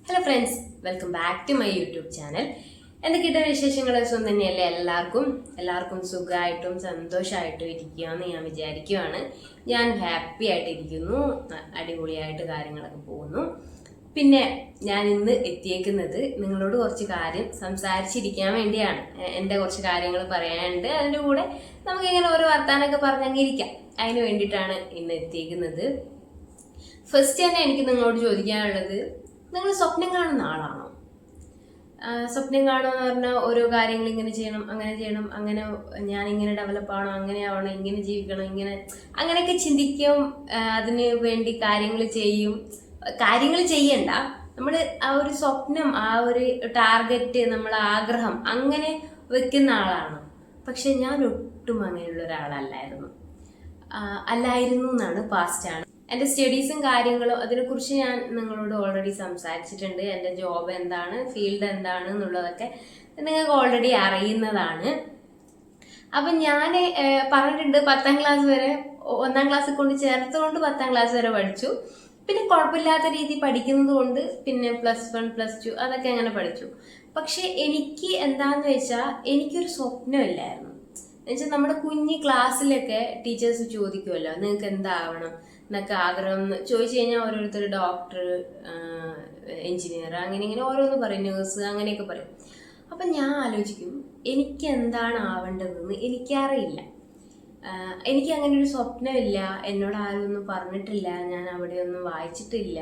Hello friends, welcome back to my YouTube channel. എന്തൊക്കെയുടെ വിശേഷങ്ങൾ? സുഖം തന്നെയല്ലേ? എല്ലാവർക്കും സുഖമായിട്ടും സന്തോഷമായിട്ടും ഇരിക്കുകയെന്ന് ഞാൻ വിചാരിക്കുകയാണ്. ഞാൻ ഹാപ്പി ആയിട്ടിരിക്കുന്നു, അടിപൊളിയായിട്ട് കാര്യങ്ങളൊക്കെ പോകുന്നു. പിന്നെ ഞാൻ ഇന്ന് എത്തിയേക്കുന്നത് നിങ്ങളോട് കുറച്ച് കാര്യം സംസാരിച്ചിരിക്കാൻ വേണ്ടിയാണ്. എൻ്റെ കുറച്ച് കാര്യങ്ങൾ പറയാനുണ്ട്. അതിൻ്റെ കൂടെ നമുക്ക് ഇങ്ങനെ ഓരോ വർത്താനൊക്കെ പറഞ്ഞങ്ങിരിക്കാം. അതിന് വേണ്ടിയിട്ടാണ് ഇന്ന് എത്തിയേക്കുന്നത്. ഫസ്റ്റ് തന്നെ എനിക്ക് നിങ്ങളോട് ചോദിക്കാനുള്ളത്, നിങ്ങൾ സ്വപ്നം കാണുന്ന ആളാണോ? സ്വപ്നം കാണുക എന്ന് പറഞ്ഞാൽ ഓരോ കാര്യങ്ങൾ ഇങ്ങനെ ചെയ്യണം, അങ്ങനെ ഞാൻ ഇങ്ങനെ ഡെവലപ്പ് ആവണം, അങ്ങനെ ആവണം, ഇങ്ങനെ ജീവിക്കണം, അങ്ങനെയൊക്കെ ചിന്തിക്കും. അതിന് വേണ്ടി കാര്യങ്ങൾ ചെയ്യണ്ട. നമ്മൾ ആ ഒരു സ്വപ്നം, ആ ഒരു ടാർഗറ്റ്, നമ്മളെ ആഗ്രഹം അങ്ങനെ വെക്കുന്ന ആളാണോ? പക്ഷെ ഞാൻ ഒട്ടും അങ്ങനെയുള്ള ഒരാളല്ലായിരുന്നു എന്നാണ് പാസ്റ്റാണ്. എൻ്റെ സ്റ്റഡീസും കാര്യങ്ങളും അതിനെക്കുറിച്ച് ഞാൻ നിങ്ങളോട് ഓൾറെഡി സംസാരിച്ചിട്ടുണ്ട്. എൻ്റെ ജോബ് എന്താണ്, ഫീൽഡ് എന്താണ് എന്നുള്ളതൊക്കെ നിങ്ങൾക്ക് ഓൾറെഡി അറിയുന്നതാണ്. അപ്പം ഞാൻ പറഞ്ഞിട്ടുണ്ട്, 10ാം ക്ലാസ് വരെ 1ാം ക്ലാസ്സിൽ കൊണ്ട് ചേർത്തുകൊണ്ട് 10ാം ക്ലാസ് വരെ പഠിച്ചു. പിന്നെ കുഴപ്പമില്ലാത്ത രീതി പഠിക്കുന്നത് കൊണ്ട് പിന്നെ +1 +2 അതൊക്കെ അങ്ങനെ പഠിച്ചു. പക്ഷെ എനിക്ക് എന്താന്ന് വെച്ചാൽ എനിക്കൊരു സ്വപ്നമില്ലായിരുന്നു. എന്നുവെച്ചാൽ നമ്മുടെ കുഞ്ഞി ക്ലാസ്സിലൊക്കെ ടീച്ചേഴ്സ് ചോദിക്കുമല്ലോ, നിങ്ങൾക്ക് എന്താവണം എന്നൊക്കെ ആഗ്രഹം എന്ന് ചോദിച്ചു കഴിഞ്ഞാൽ ഓരോരുത്തർ ഡോക്ടർ, എഞ്ചിനീയർ, അങ്ങനെ ഓരോന്ന് പറയും, നേഴ്സ് അങ്ങനെയൊക്കെ പറയും. അപ്പം ഞാൻ ആലോചിക്കും, എനിക്ക് എന്താണ് ആവേണ്ടതെന്ന് എനിക്കറിയില്ല. എനിക്ക് അങ്ങനെ ഒരു സ്വപ്നമില്ല, എന്നോട് ആരും ഒന്നും പറഞ്ഞിട്ടില്ല, ഞാൻ അവിടെയൊന്നും വായിച്ചിട്ടില്ല,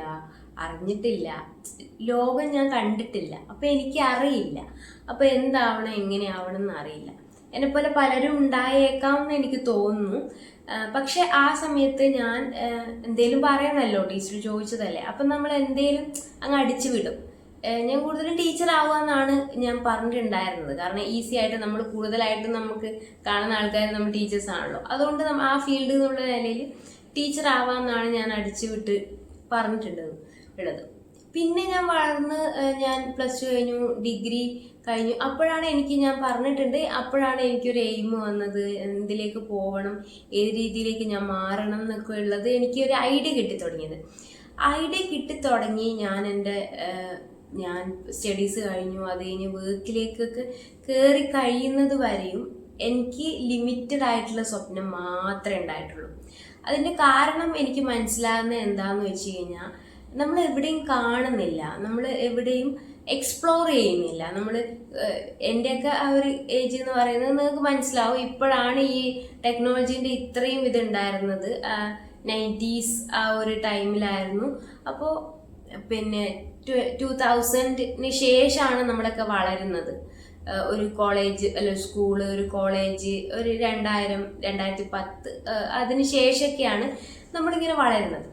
അറിഞ്ഞിട്ടില്ല, ലോകം ഞാൻ കണ്ടിട്ടില്ല. അപ്പം എനിക്കറിയില്ല. അപ്പം എന്താവണം, എങ്ങനെയാവണം എന്നറിയില്ല. എന്നെപ്പോലെ പലരും ഉണ്ടായേക്കാം എന്ന് എനിക്ക് തോന്നുന്നു. പക്ഷെ ആ സമയത്ത് ഞാൻ എന്തേലും പറയണമല്ലോ, ടീച്ചർ ചോദിച്ചതല്ലേ, അപ്പം നമ്മൾ എന്തേലും അങ്ങ് അടിച്ചു വിടും. ഞാൻ കൂടുതലും ടീച്ചർ ആവാന്നാണ് ഞാൻ പറഞ്ഞിട്ടുണ്ടായിരുന്നത്. കാരണം ഈസി ആയിട്ട് നമ്മൾ കൂടുതലായിട്ട് നമുക്ക് കാണുന്ന ആൾക്കാർ നമ്മൾ ടീച്ചേഴ്സ് ആണല്ലോ. അതുകൊണ്ട് ആ ഫീൽഡ് എന്നുള്ള നിലയിൽ ടീച്ചർ ആവാന്നാണ് ഞാൻ അടിച്ചു വിട്ട് പറഞ്ഞിട്ടുള്ളത്. പിന്നെ ഞാൻ വളർന്ന് ഞാൻ +2 കഴിഞ്ഞു, ഡിഗ്രി കഴിഞ്ഞു. അപ്പോഴാണ് ഞാൻ പറഞ്ഞിട്ടുണ്ട്, അപ്പോഴാണ് എനിക്കൊരു എയിം വന്നത്, എന്തിലേക്ക് പോകണം, ഏത് രീതിയിലേക്ക് ഞാൻ മാറണം എന്നൊക്കെ ഉള്ളത് എനിക്കൊരു ഐഡിയ കിട്ടിത്തുടങ്ങി. ഞാൻ സ്റ്റഡീസ് കഴിഞ്ഞു, അത് കഴിഞ്ഞ് വർക്കിലേക്കൊക്കെ കയറി കഴിയുന്നത് വരെയും എനിക്ക് ലിമിറ്റഡ് ആയിട്ടുള്ള സ്വപ്നം മാത്രമേ ഉണ്ടായിട്ടുള്ളൂ. അതിൻ്റെ കാരണം എനിക്ക് മനസ്സിലാകുന്നത് എന്താണെന്ന് വെച്ച് കഴിഞ്ഞാൽ, നമ്മൾ എവിടെയും കാണുന്നില്ല, നമ്മൾ എവിടെയും എക്സ്പ്ലോർ ചെയ്യുന്നില്ല. നമ്മൾ എൻ്റെയൊക്കെ ആ ഒരു ഏജ് എന്ന് പറയുന്നത് നിങ്ങൾക്ക് മനസ്സിലാവും, ഇപ്പോഴാണ് ഈ ടെക്നോളജീൻ്റെ ഇത്രയും ഇതുണ്ടായിരുന്നത്. 90s ആ ഒരു ടൈമിലായിരുന്നു. അപ്പോൾ പിന്നെ 2000-ന് ശേഷമാണ് നമ്മളൊക്കെ വളരുന്നത്. ഒരു കോളേജ് അല്ല സ്കൂള്, ഒരു കോളേജ്, ഒരു 2000-2010 അതിന് ശേഷമൊക്കെയാണ് നമ്മളിങ്ങനെ വളരുന്നത്.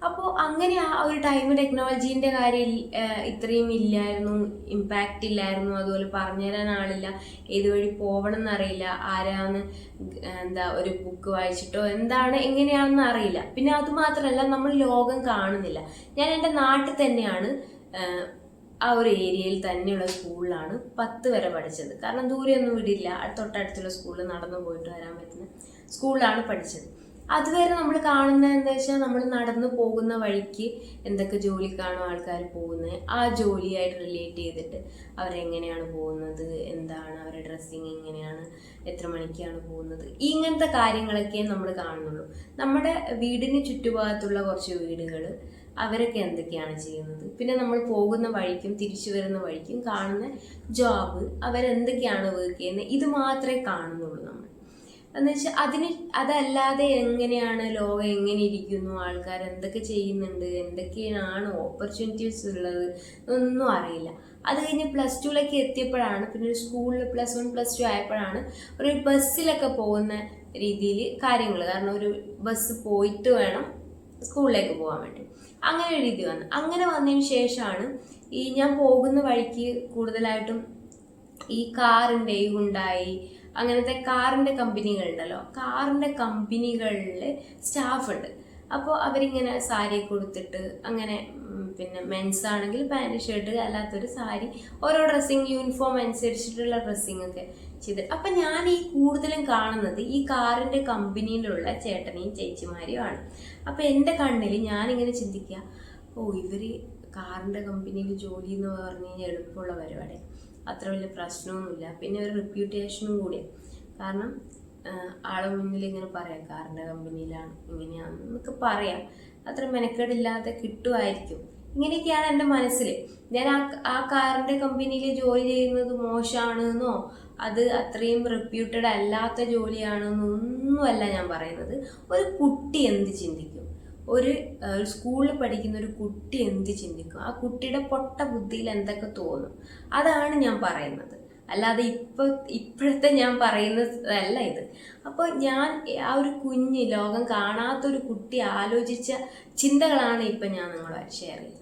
അപ്പോൾ അങ്ങനെ ആ ഒരു ടൈം ടെക്നോളജീൻ്റെ കാര്യം ഇത്രയും ഇല്ലായിരുന്നു, ഇമ്പാക്റ്റ് ഇല്ലായിരുന്നു. അതുപോലെ പറഞ്ഞുതരാൻ ആളില്ല, ഏത് വഴി പോകണം എന്നറിയില്ല, ആരാന്ന് ഒരു ബുക്ക് വായിച്ചിട്ടോ എങ്ങനെയാണെന്ന് അറിയില്ല. പിന്നെ അതുമാത്രമല്ല, നമ്മൾ ലോകം കാണുന്നില്ല. ഞാൻ എൻ്റെ നാട്ടിൽ തന്നെയാണ്, ആ ഒരു ഏരിയയിൽ തന്നെയുള്ള സ്കൂളിലാണ് 10 വരെ പഠിച്ചത്. കാരണം ദൂരെയൊന്നും വിടില്ല, തൊട്ടടുത്തുള്ള സ്കൂളിൽ നടന്നു പോയിട്ട് വരാൻ പറ്റുന്ന സ്കൂളിലാണ് പഠിച്ചത്. അതുവരെ നമ്മൾ കാണുന്നത് എന്താ വെച്ചാൽ, നമ്മൾ നടന്നു പോകുന്ന വഴിക്ക് എന്തൊക്കെ ജോലിക്കാണോ ആൾക്കാർ പോകുന്നത്, ആ ജോലിയായിട്ട് റിലേറ്റ് ചെയ്തിട്ട് അവരെങ്ങനെയാണ് പോകുന്നത്, എന്താണ് അവരുടെ ഡ്രസ്സിങ്, എങ്ങനെയാണ്, എത്ര മണിക്കാണ് പോകുന്നത്, ഇങ്ങനത്തെ കാര്യങ്ങളൊക്കെ നമ്മൾ കാണുന്നുള്ളൂ. നമ്മുടെ വീടിന് ചുറ്റുഭാഗത്തുള്ള കുറച്ച് വീടുകൾ, അവരൊക്കെ എന്തൊക്കെയാണ് ചെയ്യുന്നത്, പിന്നെ നമ്മൾ പോകുന്ന വഴിക്കും തിരിച്ചു വരുന്ന വഴിക്കും കാണുന്ന ജോബ്, അവരെന്തൊക്കെയാണ് വർക്ക് ചെയ്യുന്നത്, ഇത് മാത്രമേ കാണുന്നുള്ളൂ നമ്മൾ. എന്നുവെച്ചാൽ അതല്ലാതെ എങ്ങനെയാണ് ലോകം, എങ്ങനെ ഇരിക്കുന്നു, ആൾക്കാർ എന്തൊക്കെ ചെയ്യുന്നുണ്ട്, എന്തൊക്കെയാണ് ഓപ്പർച്യൂണിറ്റീസ് ഉള്ളത്, ഒന്നും അറിയില്ല. അത് കഴിഞ്ഞ് +2ലേക്ക് എത്തിയപ്പോഴാണ്, പിന്നെ ഒരു സ്കൂളിൽ +1 +2 ആയപ്പോഴാണ് ഒരു ബസ്സിലൊക്കെ പോകുന്ന രീതിയിൽ കാര്യങ്ങൾ. കാരണം ഒരു ബസ് പോയിട്ട് വേണം സ്കൂളിലേക്ക് പോകാൻ വേണ്ടി, അങ്ങനെ ഒരു രീതി വന്നു. അങ്ങനെ വന്നതിന് ശേഷമാണ് ഞാൻ പോകുന്ന വഴിക്ക് കൂടുതലായിട്ടും ഈ കാറിൻ്റെ ഉണ്ടായി അങ്ങനത്തെ കാറിൻ്റെ കമ്പനികളുണ്ടല്ലോ, കാറിൻ്റെ കമ്പനികളിൽ സ്റ്റാഫ് ഉണ്ട്. അപ്പോൾ അവരിങ്ങനെ സാരി കൊടുത്തിട്ട് അങ്ങനെ, പിന്നെ മെൻസ് ആണെങ്കിൽ പാൻറ് ഷർട്ട്, അല്ലാത്തൊരു സാരി, ഓരോ ഡ്രസ്സിങ് യൂണിഫോം അനുസരിച്ചിട്ടുള്ള ഡ്രസ്സിങ് ഒക്കെ ചെയ്ത്. അപ്പം ഞാൻ ഈ കൂടുതലും കാണുന്നത് ഈ കാറിൻ്റെ കമ്പനിയിലുള്ള ചേട്ടനെയും ചേച്ചിമാരെയും ആണ്. അപ്പം എൻ്റെ കണ്ണിൽ ഞാനിങ്ങനെ ചിന്തിക്കുക, ഇവർ കാറിൻ്റെ കമ്പനിയിൽ ജോലി എന്ന് പറഞ്ഞു കഴിഞ്ഞാൽ എളുപ്പമുള്ള പരിപാടി, അത്ര വലിയ പ്രശ്നമൊന്നുമില്ല. പിന്നെ ഒരു റെപ്യൂട്ടേഷനും കൂടിയാണ്. കാരണം ആളെ മുന്നിൽ ഇങ്ങനെ പറയാം കാറിൻ്റെ കമ്പനിയിലാണ് ഇങ്ങനെയാണെന്നൊക്കെ പറയാം, അത്ര മെനക്കേടില്ലാതെ കിട്ടുമായിരിക്കും. ഇങ്ങനെയൊക്കെയാണ് എൻ്റെ മനസ്സിൽ. ഞാൻ ആ കാറിൻ്റെ കമ്പനിയിൽ ജോലി ചെയ്യുന്നത് മോശമാണെന്നോ അത് അത്രയും റെപ്യൂട്ടഡ് അല്ലാത്ത ജോലിയാണെന്നൊന്നുമല്ല ഞാൻ പറയുന്നത്. ഒരു കുട്ടി എന്ത് ചിന്തിക്കും, ഒരു സ്കൂളിൽ പഠിക്കുന്ന ഒരു കുട്ടി എന്ത് ചിന്തിക്കും, ആ കുട്ടിയുടെ പൊട്ട ബുദ്ധിയിൽ എന്തൊക്കെ തോന്നും, അതാണ് ഞാൻ പറയുന്നത്. അല്ലാതെ ഇപ്പോഴത്തെ ഞാൻ പറയുന്നതല്ല ഇത്. അപ്പോൾ ഞാൻ ആ ഒരു കുഞ്ഞ് ലോകം കാണാത്തൊരു കുട്ടി ആലോചിച്ച ചിന്തകളാണ് ഇപ്പം ഞാൻ നിങ്ങളുമായിട്ട് ഷെയർ ചെയ്തത്.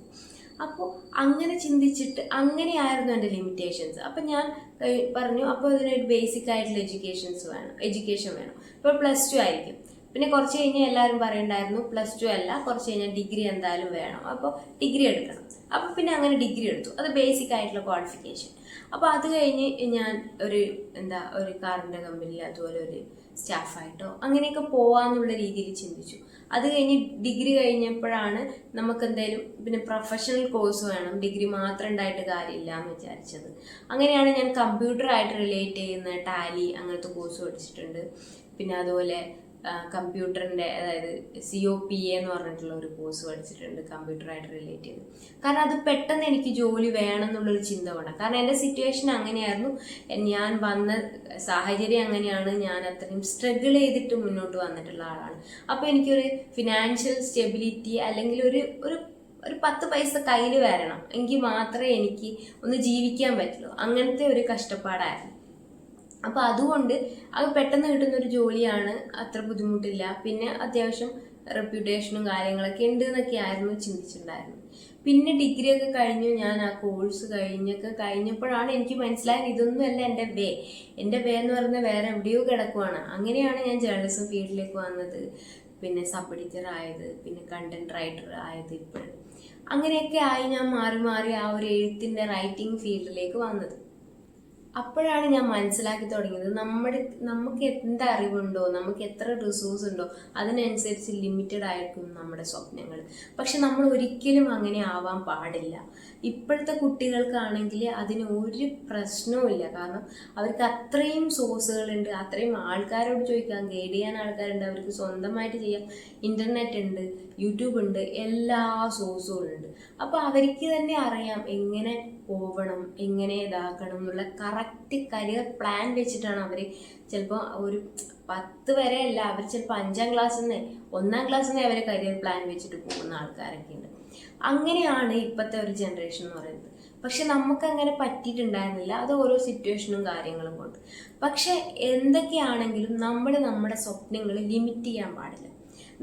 അപ്പോൾ അങ്ങനെ ചിന്തിച്ചിട്ട് അങ്ങനെയായിരുന്നു എൻ്റെ ലിമിറ്റേഷൻസ്. അപ്പം ഞാൻ പറഞ്ഞു, അപ്പോൾ ഇതിനൊരു ബേസിക് ആയിട്ടുള്ള എഡ്യൂക്കേഷൻ വേണം. ഇപ്പോൾ +2 ആയിരിക്കും. പിന്നെ കുറച്ച് കഴിഞ്ഞാൽ എല്ലാവരും പറയണ്ടായിരുന്നു +2 അല്ല, കുറച്ച് കഴിഞ്ഞാൽ ഡിഗ്രി എന്തായാലും വേണം, അപ്പോൾ ഡിഗ്രി എടുക്കണം. അപ്പോൾ പിന്നെ അങ്ങനെ ഡിഗ്രി എടുത്തു. അത് ബേസിക് ആയിട്ടുള്ള ക്വാളിഫിക്കേഷൻ. അപ്പോൾ അത് കഴിഞ്ഞ് ഞാൻ ഒരു കാറിൻ്റെ കമ്പനിയിൽ അതുപോലെ ഒരു സ്റ്റാഫായിട്ടോ അങ്ങനെയൊക്കെ പോവാന്നുള്ള രീതിയിൽ ചിന്തിച്ചു. അത് കഴിഞ്ഞ് ഡിഗ്രി കഴിഞ്ഞപ്പോഴാണ് നമുക്ക് എന്തായാലും പിന്നെ പ്രൊഫഷണൽ കോഴ്സ് വേണം, ഡിഗ്രി മാത്രം ഉണ്ടായിട്ട് കാര്യമില്ല എന്ന് വിചാരിച്ചത്. അങ്ങനെയാണ് ഞാൻ കമ്പ്യൂട്ടറായിട്ട് റിലേറ്റ് ചെയ്യുന്ന ടാലി അങ്ങനത്തെ കോഴ്സ് പഠിച്ചിട്ടുണ്ട്. പിന്നെ അതുപോലെ കമ്പ്യൂട്ടറിൻ്റെ അതായത് COPA എന്ന് പറഞ്ഞിട്ടുള്ള ഒരു കോഴ്സ് പഠിച്ചിട്ടുണ്ട് കമ്പ്യൂട്ടറായിട്ട് റിലേറ്റ് ചെയ്ത്. കാരണം അത് പെട്ടെന്ന് എനിക്ക് ജോലി വേണം എന്നുള്ളൊരു ചിന്ത വേണം. കാരണം എൻ്റെ സിറ്റുവേഷൻ അങ്ങനെയായിരുന്നു, ഞാൻ വന്ന സാഹചര്യം അങ്ങനെയാണ്, ഞാൻ അത്രയും സ്ട്രഗിൾ ചെയ്തിട്ട് മുന്നോട്ട് വന്നിട്ടുള്ള ആളാണ്. അപ്പോൾ എനിക്കൊരു ഫിനാൻഷ്യൽ സ്റ്റെബിലിറ്റി അല്ലെങ്കിൽ ഒരു 10 പൈസ കയ്യിൽ വരണം, എങ്കിൽ മാത്രമേ എനിക്ക് ഒന്ന് ജീവിക്കാൻ പറ്റുള്ളൂ. അങ്ങനത്തെ ഒരു കഷ്ടപ്പാടായിരുന്നു. അപ്പോൾ അതുകൊണ്ട് അത് പെട്ടെന്ന് കിട്ടുന്നൊരു ജോലിയാണ്, അത്ര ബുദ്ധിമുട്ടില്ല, പിന്നെ അത്യാവശ്യം റെപ്യൂട്ടേഷനും കാര്യങ്ങളൊക്കെ ഉണ്ട് എന്നൊക്കെ ആയിരുന്നു ചിന്തിച്ചിട്ടുണ്ടായിരുന്നു. പിന്നെ ഡിഗ്രി ഒക്കെ കഴിഞ്ഞു, ഞാൻ ആ കോഴ്സ് കഴിഞ്ഞപ്പോഴാണ് എനിക്ക് മനസ്സിലായത് ഇതൊന്നുമല്ല എൻ്റെ വേ എന്ന് പറയുന്നത് വേറെ എവിടെയോ കിടക്കുവാണ്. അങ്ങനെയാണ് ഞാൻ ജേർണലിസം ഫീൽഡിലേക്ക് വന്നത്, പിന്നെ സബ് എഡിറ്റർ ആയത്, പിന്നെ കണ്ടന്റ് റൈറ്റർ ആയത്. ഇപ്പോഴും അങ്ങനെയൊക്കെ ആയി ഞാൻ മാറി ആ ഒരു എഴുത്തിൻ്റെ റൈറ്റിംഗ് ഫീൽഡിലേക്ക് വന്നത്. അപ്പോഴാണ് ഞാൻ മനസ്സിലാക്കി തുടങ്ങിയത് നമുക്ക് എന്ത് അറിവുണ്ടോ, നമുക്ക് എത്ര റിസോഴ്സ് ഉണ്ടോ അതിനനുസരിച്ച് ലിമിറ്റഡ് ആയിരിക്കും നമ്മുടെ സ്വപ്നങ്ങൾ. പക്ഷെ നമ്മൾ ഒരിക്കലും അങ്ങനെ ആവാൻ പാടില്ല. ഇപ്പോഴത്തെ കുട്ടികൾക്കാണെങ്കിൽ അതിന് ഒരു പ്രശ്നവുമില്ല. കാരണം അവർക്ക് അത്രയും സോഴ്സുകളുണ്ട്, അത്രയും ആൾക്കാരോട് ചോദിക്കാം, ഗൈഡ് ചെയ്യാൻ ആൾക്കാരുണ്ട്, അവർക്ക് സ്വന്തമായിട്ട് ചെയ്യാം, ഇൻ്റർനെറ്റ് ഉണ്ട്, യൂട്യൂബ് ഉണ്ട്, എല്ലാ സോഴ്സുകളുണ്ട്. അപ്പോൾ അവർക്ക് തന്നെ അറിയാം എങ്ങനെ പോവണം, എങ്ങനെ ഇതാക്കണം എന്നുള്ള കറക്റ്റ് കരിയർ പ്ലാൻ വെച്ചിട്ടാണ് അവർ ചിലപ്പോൾ ഒരു 10 വരെ അല്ല, അവർ ചിലപ്പോൾ 5ാം ക്ലാസ്സിൽ നിന്ന് 1ാം ക്ലാസ്സിൽ നിന്ന് അവരെ കരിയർ പ്ലാൻ വെച്ചിട്ട് പോകുന്ന ആൾക്കാരൊക്കെ ഉണ്ട്. അങ്ങനെയാണ് ഇപ്പോഴത്തെ ഒരു ജനറേഷൻ എന്ന് പറയുന്നത്. പക്ഷെ നമുക്ക് അങ്ങനെ പറ്റിയിട്ടുണ്ടായിരുന്നില്ല, അത് ഓരോ സിറ്റുവേഷനും കാര്യങ്ങളും കൊണ്ട്. പക്ഷെ എന്തൊക്കെയാണെങ്കിലും നമ്മുടെ സ്വപ്നങ്ങൾ ലിമിറ്റ് ചെയ്യാൻ പാടില്ല.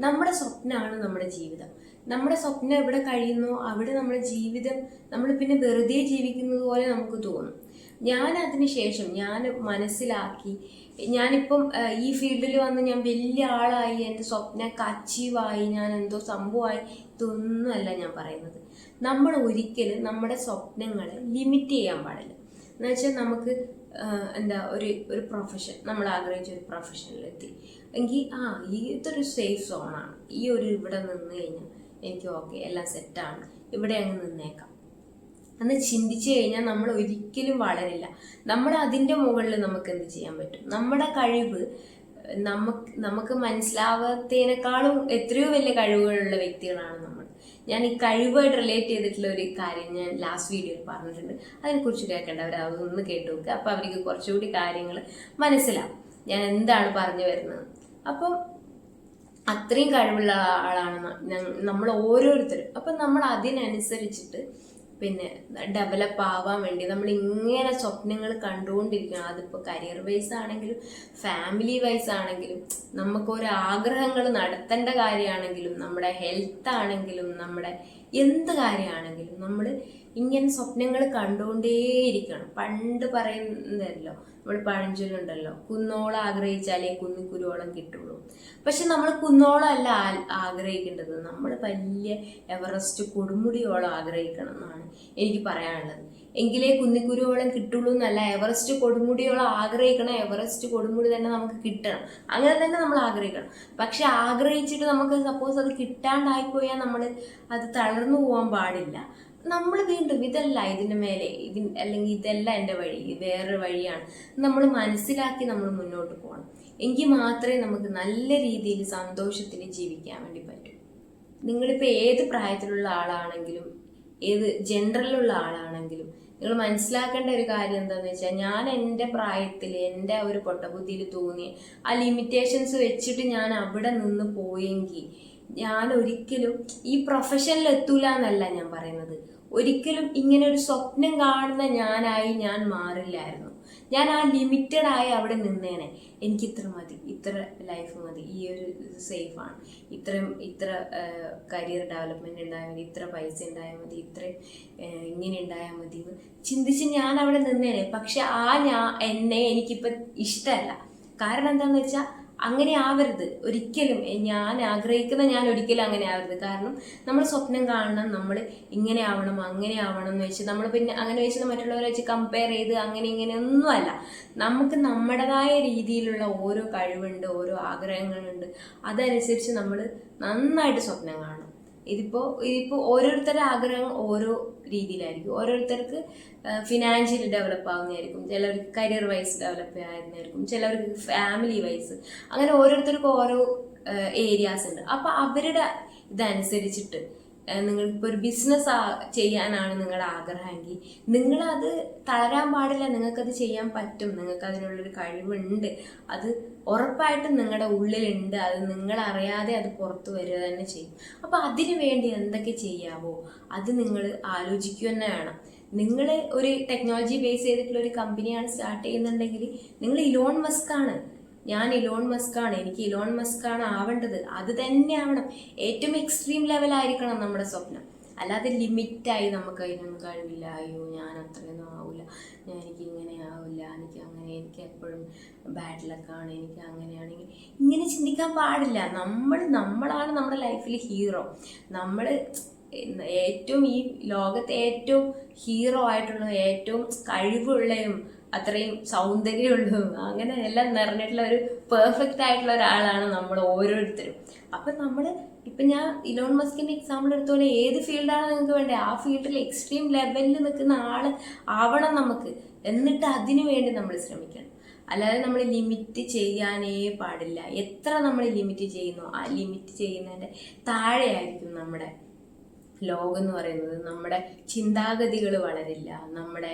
നമ്മുടെ സ്വപ്നമാണ് നമ്മുടെ ജീവിതം. നമ്മുടെ സ്വപ്നം എവിടെ കഴിയുന്നോ അവിടെ നമ്മുടെ ജീവിതം നമ്മൾ പിന്നെ വെറുതെ ജീവിക്കുന്നത് പോലെ നമുക്ക് തോന്നും. അതിനുശേഷം ഞാൻ മനസ്സിലാക്കി, ഞാനിപ്പം ഈ ഫീൽഡിൽ വന്ന് ഞാൻ വലിയ ആളായി, എൻ്റെ സ്വപ്നമൊക്കെ അച്ചീവായി, ഞാൻ എന്തോ സംഭവമായി, ഇതൊന്നുമല്ല ഞാൻ പറയുന്നത്. നമ്മൾ ഒരിക്കലും നമ്മുടെ സ്വപ്നങ്ങളെ ലിമിറ്റ് ചെയ്യാൻ പാടില്ല. എന്നുവെച്ചാൽ നമുക്ക് ഒരു പ്രൊഫഷൻ, നമ്മൾ ആഗ്രഹിച്ച ഒരു പ്രൊഫഷനിലെത്തി എങ്കിൽ ഇതൊരു സേഫ് സോണാണ്, ഇവിടെ നിന്ന് കഴിഞ്ഞാൽ എനിക്ക് ഓക്കെ, എല്ലാം സെറ്റാണ്, ഇവിടെ അങ്ങ് നിന്നേക്കാം എന്ന് ചിന്തിച്ചു കഴിഞ്ഞാൽ നമ്മൾ ഒരിക്കലും വളരില്ല. നമ്മൾ അതിൻ്റെ മുകളിൽ നമുക്ക് എന്ത് ചെയ്യാൻ പറ്റും? നമ്മുടെ കഴിവ് നമുക്ക് മനസ്സിലാവാത്തതിനേക്കാളും എത്രയോ വലിയ കഴിവുകളുള്ള വ്യക്തികളാണ് നമ്മൾ. ഞാൻ ഈ കഴിവായിട്ട് റിലേറ്റ് ചെയ്തിട്ടുള്ള ഒരു കാര്യം ഞാൻ ലാസ്റ്റ് വീഡിയോയിൽ പറഞ്ഞിട്ടുണ്ട്, അതിനെക്കുറിച്ച് കേൾക്കേണ്ടവർ അതൊന്ന് കേട്ട് നോക്കുക. അപ്പോൾ അവർക്ക് കുറച്ചുകൂടി കാര്യങ്ങൾ മനസ്സിലാവും ഞാൻ എന്താണ് പറഞ്ഞു വരുന്നത്. അപ്പം അത്രയും കഴിവുള്ള ആളാണ് നമ്മൾ ഓരോരുത്തരും. അപ്പം നമ്മൾ അതിനനുസരിച്ചിട്ട് പിന്നെ ഡെവലപ്പ് ആവാൻ വേണ്ടി നമ്മൾ ഇങ്ങനെ സ്വപ്നങ്ങൾ കണ്ടുകൊണ്ടിരിക്കണം. അതിപ്പോൾ കരിയർ വൈസ് ആണെങ്കിലും ഫാമിലി വൈസ് ആണെങ്കിലും നമുക്കൊരു ആഗ്രഹങ്ങൾ നടത്തേണ്ട കാര്യമാണെങ്കിലും നമ്മുടെ ഹെൽത്ത് ആണെങ്കിലും നമ്മുടെ എന്ത് കാര്യമാണെങ്കിലും നമ്മൾ ഇങ്ങനെ സ്വപ്നങ്ങൾ കണ്ടുകൊണ്ടേയിരിക്കണം. പണ്ട് പറയുന്നതല്ലോ, നമ്മൾ പഴഞ്ചൊല്ലുണ്ടല്ലോ, കുന്നോളം ആഗ്രഹിച്ചാലേ കുന്നിക്കുരുവോളം കിട്ടുള്ളൂ. പക്ഷെ നമ്മൾ കുന്നോളം അല്ല ആഗ്രഹിക്കേണ്ടത്, നമ്മൾ വലിയ എവറസ്റ്റ് കൊടുമുടിയോളം ആഗ്രഹിക്കണം എന്നാണ് എനിക്ക് പറയാനുള്ളത്. എങ്കിലേ കുന്നിക്കുരുവോളം കിട്ടുള്ളൂ എന്നല്ല, എവറസ്റ്റ് കൊടുമുടിയോളം ആഗ്രഹിക്കണം. എവറസ്റ്റ് കൊടുമുടി തന്നെ നമുക്ക് കിട്ടണം, അങ്ങനെ തന്നെ നമ്മൾ ആഗ്രഹിക്കണം. പക്ഷെ ആഗ്രഹിച്ചിട്ട് നമുക്ക് സപ്പോസ് അത് കിട്ടാണ്ടായിപ്പോയാൽ നമ്മൾ അത് തളർന്നു പോകാൻ പാടില്ല. നമ്മൾ വീണ്ടും ഇതല്ല ഇതിൻ്റെ മേലെ അല്ലെങ്കിൽ ഇതല്ല എൻ്റെ വഴി, വേറൊരു വഴിയാണ് നമ്മൾ മനസ്സിലാക്കി നമ്മൾ മുന്നോട്ട് പോകണം. എങ്കിൽ മാത്രമേ നമുക്ക് നല്ല രീതിയിൽ സന്തോഷത്തിൽ ജീവിക്കാൻ വേണ്ടി പറ്റൂ. നിങ്ങളിപ്പോൾ ഏത് പ്രായത്തിലുള്ള ആളാണെങ്കിലും ഏത് ജെൻഡറിലുള്ള ആളാണെങ്കിലും നിങ്ങൾ മനസ്സിലാക്കേണ്ട ഒരു കാര്യം എന്താണെന്ന് വെച്ചാൽ, ഞാൻ എൻ്റെ പ്രായത്തിൽ എൻ്റെ ഒരു പൊട്ടബുദ്ധിയിൽ തോന്നിയ ആ ലിമിറ്റേഷൻസ് വെച്ചിട്ട് ഞാൻ അവിടെ നിന്ന് പോയെങ്കിൽ ഞാൻ ഒരിക്കലും ഈ പ്രൊഫഷനിൽ എത്തൂല എന്നല്ല ഞാൻ പറയുന്നത്. ഒരിക്കലും ഇങ്ങനെ ഒരു സ്വപ്നം കാണുന്ന ഞാൻ മാറില്ലായിരുന്നു. ഞാൻ ആ ലിമിറ്റഡ് ആയി അവിടെ നിന്നേനെ. എനിക്ക് ഇത്ര മതി, ഇത്ര ലൈഫ് മതി, ഈ ഒരു സേഫാണ്, ഇത്ര കരിയർ ഡെവലപ്മെന്റ് ഉണ്ടായാൽ മതി, ഇത്ര പൈസ ഉണ്ടായാൽ മതി, ഇത്രയും ഇങ്ങനെ ഉണ്ടായാൽ മതി എന്ന് ചിന്തിച്ച് ഞാൻ അവിടെ നിന്നേനെ. പക്ഷെ എനിക്കിപ്പം ഇഷ്ടമല്ല. കാരണം എന്താണെന്ന് വെച്ചാൽ അങ്ങനെ ആവരുത് ഒരിക്കലും. ഞാൻ ആഗ്രഹിക്കുന്ന ഞാൻ ഒരിക്കലും അങ്ങനെ ആവരുത്. കാരണം നമ്മൾ സ്വപ്നം കാണണം, നമ്മൾ ഇങ്ങനെ ആവണം അങ്ങനെ ആവണം എന്ന് വെച്ച് നമ്മൾ പിന്നെ അങ്ങനെ വെച്ച് മറ്റുള്ളവരെ വെച്ച് കമ്പയർ ചെയ്ത് അങ്ങനെ ഇങ്ങനെ ഒന്നുമല്ല. നമുക്ക് നമ്മുടേതായ രീതിയിലുള്ള ഓരോ കഴിവുണ്ട്, ഓരോ ആഗ്രഹങ്ങളുണ്ട്. അതനുസരിച്ച് നമ്മൾ നന്നായിട്ട് സ്വപ്നം കാണണം. ഇതിപ്പോൾ ഓരോരുത്തരുടെ ആഗ്രഹം ഓരോ രീതിയിലായിരിക്കും. ഓരോരുത്തർക്ക് ഫിനാൻഷ്യലി ഡെവലപ്പ് ആവുന്നതായിരിക്കും, ചിലർക്ക് കരിയർ വൈസ് ഡെവലപ്പ് ആയിരുന്നായിരിക്കും, ചിലർക്ക് ഫാമിലി വൈസ്, അങ്ങനെ ഓരോരുത്തർക്കും ഓരോ ഏരിയാസ് ഉണ്ട്. അപ്പം അവരുടെ ഇതനുസരിച്ചിട്ട് നിങ്ങൾക്കിപ്പോൾ ഒരു ബിസിനസ് ചെയ്യാനാണ് നിങ്ങളുടെ ആഗ്രഹമെങ്കിൽ നിങ്ങളത് തളരാൻ പാടില്ല. നിങ്ങൾക്കത് ചെയ്യാൻ പറ്റും, നിങ്ങൾക്ക് അതിനുള്ളൊരു കഴിവുണ്ട്, അത് ഉറപ്പായിട്ടും നിങ്ങളുടെ ഉള്ളിലുണ്ട്. അത് നിങ്ങളറിയാതെ അത് പുറത്തു വരിക തന്നെ ചെയ്യും. അപ്പോൾ അതിനു വേണ്ടി എന്തൊക്കെ ചെയ്യാവോ അത് നിങ്ങൾ ആലോചിക്കുക തന്നെ വേണം. നിങ്ങൾ ഒരു ടെക്നോളജി ബേസ് ചെയ്തിട്ടുള്ള ഒരു കമ്പനിയാണ് സ്റ്റാർട്ട് ചെയ്യുന്നുണ്ടെങ്കിൽ നിങ്ങൾ ഇലോൺ മസ്കാണ്, ഞാൻ ഇലോൺ മസ്കാണ്, എനിക്ക് ഇലോൺ മസ്കാണ് ആവേണ്ടത്, അത് തന്നെ ആവണം. ഏറ്റവും എക്സ്ട്രീം ലെവലായിരിക്കണം നമ്മുടെ സ്വപ്നം. അല്ലാതെ ലിമിറ്റായി നമുക്ക് അതിനൊന്നും കഴിവില്ല, അയ്യോ ഞാൻ അത്രയൊന്നും ആവില്ല, എനിക്ക് ഇങ്ങനെ ആവില്ല, എനിക്ക് അങ്ങനെ, എനിക്ക് എപ്പോഴും ബാഡ് ലക്കാണ്, എനിക്ക് അങ്ങനെയാണെങ്കിൽ ഇങ്ങനെ ചിന്തിക്കാൻ പാടില്ല. നമ്മളാണ് നമ്മുടെ ലൈഫിൽ ഹീറോ. നമ്മൾ ഏറ്റവും ഈ ലോകത്തെ ഏറ്റവും ഹീറോ ആയിട്ടുള്ള, ഏറ്റവും കഴിവുള്ളതും അത്രയും സൗന്ദര്യമുള്ളതും അങ്ങനെ എല്ലാം നിറഞ്ഞിട്ടുള്ള ഒരു പെർഫെക്റ്റ് ആയിട്ടുള്ള ഒരാളാണ് നമ്മൾ ഓരോരുത്തരും. അപ്പം ഇപ്പം ഞാൻ ഇലോൺ മസ്കിൻ്റെ എക്സാമ്പിൾ എടുത്തോലെ ഏത് ഫീൽഡാണ് നിങ്ങൾക്ക് വേണ്ടത് ആ ഫീൽഡിൽ എക്സ്ട്രീം ലെവലിൽ നിൽക്കുന്ന ആൾ ആവണം നമുക്ക്. എന്നിട്ട് അതിനു വേണ്ടി നമ്മൾ ശ്രമിക്കണം. അല്ലാതെ നമ്മൾ ലിമിറ്റ് ചെയ്യാനേ പാടില്ല. എത്ര നമ്മൾ ലിമിറ്റ് ചെയ്യുന്നോ ആ ലിമിറ്റ് ചെയ്യുന്നതിൻ്റെ താഴെയായിരിക്കും നമ്മുടെ ലോകം എന്ന് പറയുന്നത്. നമ്മുടെ ചിന്താഗതികൾ വളരില്ല, നമ്മുടെ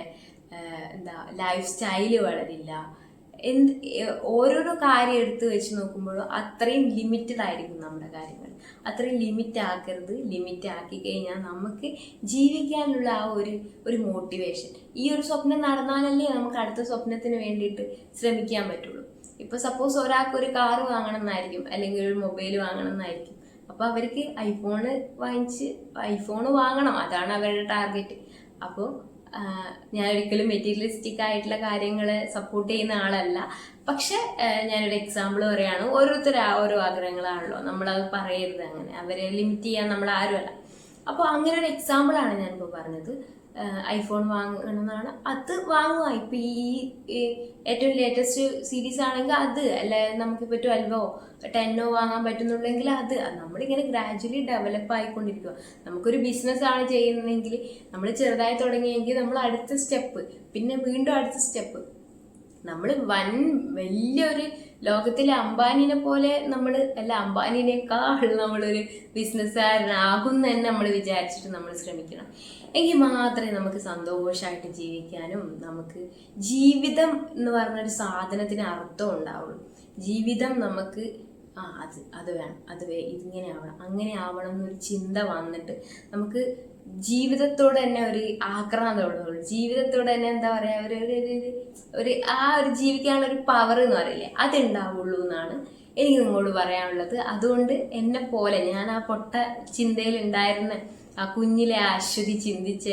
ലൈഫ് സ്റ്റൈല് വളരില്ല. ഓരോരോ കാര്യം എടുത്ത് വെച്ച് നോക്കുമ്പോഴും അത്രയും ലിമിറ്റഡ് ആയിരിക്കും നമ്മുടെ കാര്യങ്ങൾ. അത്രയും ലിമിറ്റ് ആക്കരുത്. ലിമിറ്റ് ആക്കി കഴിഞ്ഞാൽ നമുക്ക് ജീവിക്കാനുള്ള ആ ഒരു മോട്ടിവേഷൻ, ഈ ഒരു സ്വപ്നം നടന്നാലല്ലേ നമുക്ക് അടുത്ത സ്വപ്നത്തിന് വേണ്ടിയിട്ട് ശ്രമിക്കാൻ പറ്റുള്ളൂ. ഇപ്പോൾ സപ്പോസ് ഒരാൾക്ക് ഒരു കാറ് വാങ്ങണം എന്നായിരിക്കും, അല്ലെങ്കിൽ ഒരു മൊബൈൽ വാങ്ങണം എന്നായിരിക്കും. അപ്പോൾ അവർക്ക് ഐഫോൺ വാങ്ങണം, അതാണ് അവരുടെ ടാർഗറ്റ്. അപ്പോൾ ഞാൻ ഒരിക്കലും മെറ്റീരിയലിസ്റ്റിക് ആയിട്ടുള്ള കാര്യങ്ങളെ സപ്പോർട്ട് ചെയ്യുന്ന ആളല്ല. പക്ഷെ ഞാനൊരു എക്സാമ്പിൾ പറയുകയാണ്. ഓരോരുത്തർ ഓരോ ആഗ്രഹങ്ങളാണല്ലോ, നമ്മളത് പറയരുത്, അങ്ങനെ അവരെ ലിമിറ്റ് ചെയ്യാൻ നമ്മൾ ആരുമല്ല. അപ്പോൾ അങ്ങനെ ഒരു എക്സാമ്പിളാണ് ഞാനിപ്പോൾ പറഞ്ഞത്. ഐഫോൺ വാങ്ങണമെന്നാണ്, അത് വാങ്ങുക. ഇപ്പം ഈ ഏറ്റവും ലേറ്റസ്റ്റ് സീരീസ് ആണെങ്കിൽ അത്, അല്ല നമുക്കിപ്പോൾ 12ഓ 10ഓ വാങ്ങാൻ പറ്റുന്നുണ്ടെങ്കിൽ അത്. നമ്മളിങ്ങനെ ഗ്രാജുവലി ഡെവലപ്പ് ആയിക്കൊണ്ടിരിക്കുക. നമുക്കൊരു ബിസിനസ്സാണ് ചെയ്യുന്നതെങ്കിൽ നമ്മൾ ചെറുതായി തുടങ്ങിയെങ്കിൽ നമ്മൾ അടുത്ത സ്റ്റെപ്പ്, പിന്നെ വീണ്ടും അടുത്ത സ്റ്റെപ്പ്, നമ്മൾ വലിയൊരു ലോകത്തിലെ അംബാനിനെ പോലെ അംബാനിനേക്കാൾ നമ്മളൊരു ബിസിനസ്സുകാരനാകും തന്നെ നമ്മൾ വിചാരിച്ചിട്ട് നമ്മൾ ശ്രമിക്കണം. എങ്കിൽ മാത്രമേ നമുക്ക് സന്തോഷമായിട്ട് ജീവിക്കാനും നമുക്ക് ജീവിതം എന്ന് പറഞ്ഞൊരു സാധനത്തിന് അർത്ഥം ഉണ്ടാവുള്ളൂ. ജീവിതം നമുക്ക് അത് വേണം, ഇതിങ്ങനെ ആവണം, അങ്ങനെ ആവണം എന്നൊരു ചിന്ത വന്നിട്ട് നമുക്ക് ജീവിതത്തോട് തന്നെ ഒരു ആക്രാന്തമുള്ളൂ. ജീവിതത്തോട് തന്നെ എന്താ പറയാ, ഒരു ജീവിക്കാനുള്ള ഒരു പവർ എന്ന് പറയില്ലേ, അതുണ്ടാവുള്ളൂ എന്നാണ് എനിക്ക് നിങ്ങളോട് പറയാനുള്ളത്. അതുകൊണ്ട് എന്നെ പോലെ ഞാൻ ആ പൊട്ട ചിന്തയിൽ ഉണ്ടായിരുന്ന ആ കുഞ്ഞിലെ അശ്വതി ചിന്തിച്ച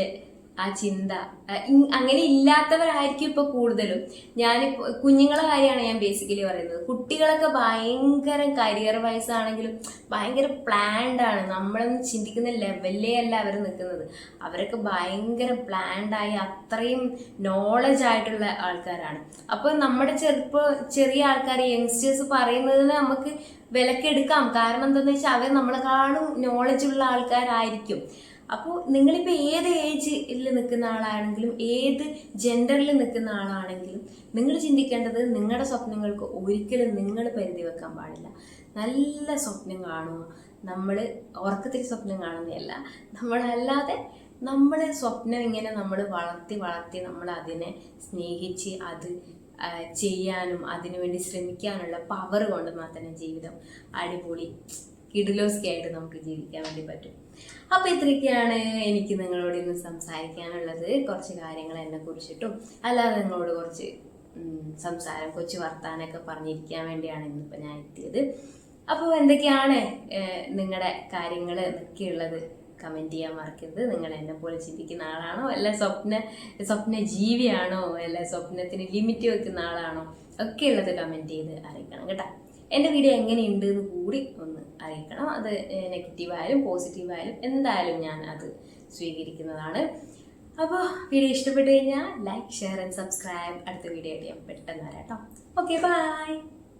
ആ ചിന്ത അങ്ങനെ ഇല്ലാത്തവരായിരിക്കും ഇപ്പൊ കൂടുതലും. ഞാനിപ്പോ കുഞ്ഞുങ്ങളെ കാര്യമാണ് ഞാൻ ബേസിക്കലി പറയുന്നത്. കുട്ടികളൊക്കെ ഭയങ്കര കരിയർ വൈസ് ആണെങ്കിലും ഭയങ്കര പ്ലാൻഡ് ആണ്. നമ്മളൊന്നും ചിന്തിക്കുന്ന ലെവലിലേ അല്ല അവർ നിൽക്കുന്നത്. അവരൊക്കെ ഭയങ്കര പ്ലാൻഡ് ആയി അത്രയും നോളജ് ആയിട്ടുള്ള ആൾക്കാരാണ്. അപ്പൊ നമ്മുടെ ചെറിയ ആൾക്കാർ, യങ്സ്റ്റേഴ്സ് പറയുന്നതിന് നമുക്ക് വിലക്കെടുക്കാം. കാരണം എന്താണെന്ന് വെച്ചാൽ അവർ നമ്മളെക്കാളും നോളജ് ഉള്ള ആൾക്കാരായിരിക്കും. അപ്പോൾ നിങ്ങളിപ്പോൾ ഏത് ഏജിൽ നിൽക്കുന്ന ആളാണെങ്കിലും ഏത് ജെൻഡറിൽ നിൽക്കുന്ന ആളാണെങ്കിലും നിങ്ങൾ ചിന്തിക്കേണ്ടത് നിങ്ങളുടെ സ്വപ്നങ്ങൾക്ക് ഒരിക്കലും നിങ്ങൾ പരിധി വെക്കാൻ പാടില്ല. നല്ല സ്വപ്നം കാണുക. നമ്മൾ ഉറക്കത്തിൽ സ്വപ്നം കാണുന്നതല്ല, നമ്മളല്ലാതെ നമ്മൾ സ്വപ്നം ഇങ്ങനെ നമ്മൾ വളർത്തി വളർത്തി നമ്മൾ അതിനെ സ്നേഹിച്ച് അത് ചെയ്യാനും അതിനുവേണ്ടി ശ്രമിക്കാനുള്ള പവർ കൊണ്ട് മാത്രമേ ജീവിതം അടിപൊളി കിടിലോസ്കി ആയിട്ട് നമുക്ക് ജീവിക്കാൻ വേണ്ടി പറ്റും. അപ്പോൾ ഇത്രയൊക്കെയാണ് എനിക്ക് നിങ്ങളോട് ഇന്ന് സംസാരിക്കാനുള്ളത്. കുറച്ച് കാര്യങ്ങൾ എന്നെ കുറിച്ചിട്ടും അല്ലാതെ നിങ്ങളോട് കുറച്ച് സംസാരം കൊച്ചു വർത്താനൊക്കെ പറഞ്ഞിരിക്കാൻ വേണ്ടിയാണ് ഇന്നിപ്പോൾ ഞാൻ എത്തിയത്. അപ്പോൾ എന്തൊക്കെയാണ് നിങ്ങളുടെ കാര്യങ്ങൾ എന്നൊക്കെയുള്ളത് കമൻറ്റ് ചെയ്യാൻ മറക്കരുത്. നിങ്ങൾ എന്നെ പോലെ ചിന്തിക്കുന്ന ആളാണോ, അല്ല സ്വപ്ന ജീവിയാണോ, അല്ല സ്വപ്നത്തിന് ലിമിറ്റ് വെക്കുന്ന ആളാണോ ഒക്കെ ഉള്ളത് കമൻറ്റ് ചെയ്ത് അറിയിക്കണം കേട്ടോ. എൻ്റെ വീഡിയോ എങ്ങനെയുണ്ട് എന്ന് കൂടി ഒന്ന് അറിയിക്കണം. അത് നെഗറ്റീവായാലും പോസിറ്റീവായാലും എന്തായാലും ഞാൻ അത് സ്വീകരിക്കുന്നതാണ്. അപ്പോൾ വീഡിയോ ഇഷ്ടപ്പെട്ടു കഴിഞ്ഞാൽ ലൈക്ക്, ഷെയർ ആൻഡ് സബ്സ്ക്രൈബ്. അടുത്ത വീഡിയോ ആയിട്ട് ഞാൻ പെട്ടെന്ന് വരാം കേട്ടോ. Okay, by.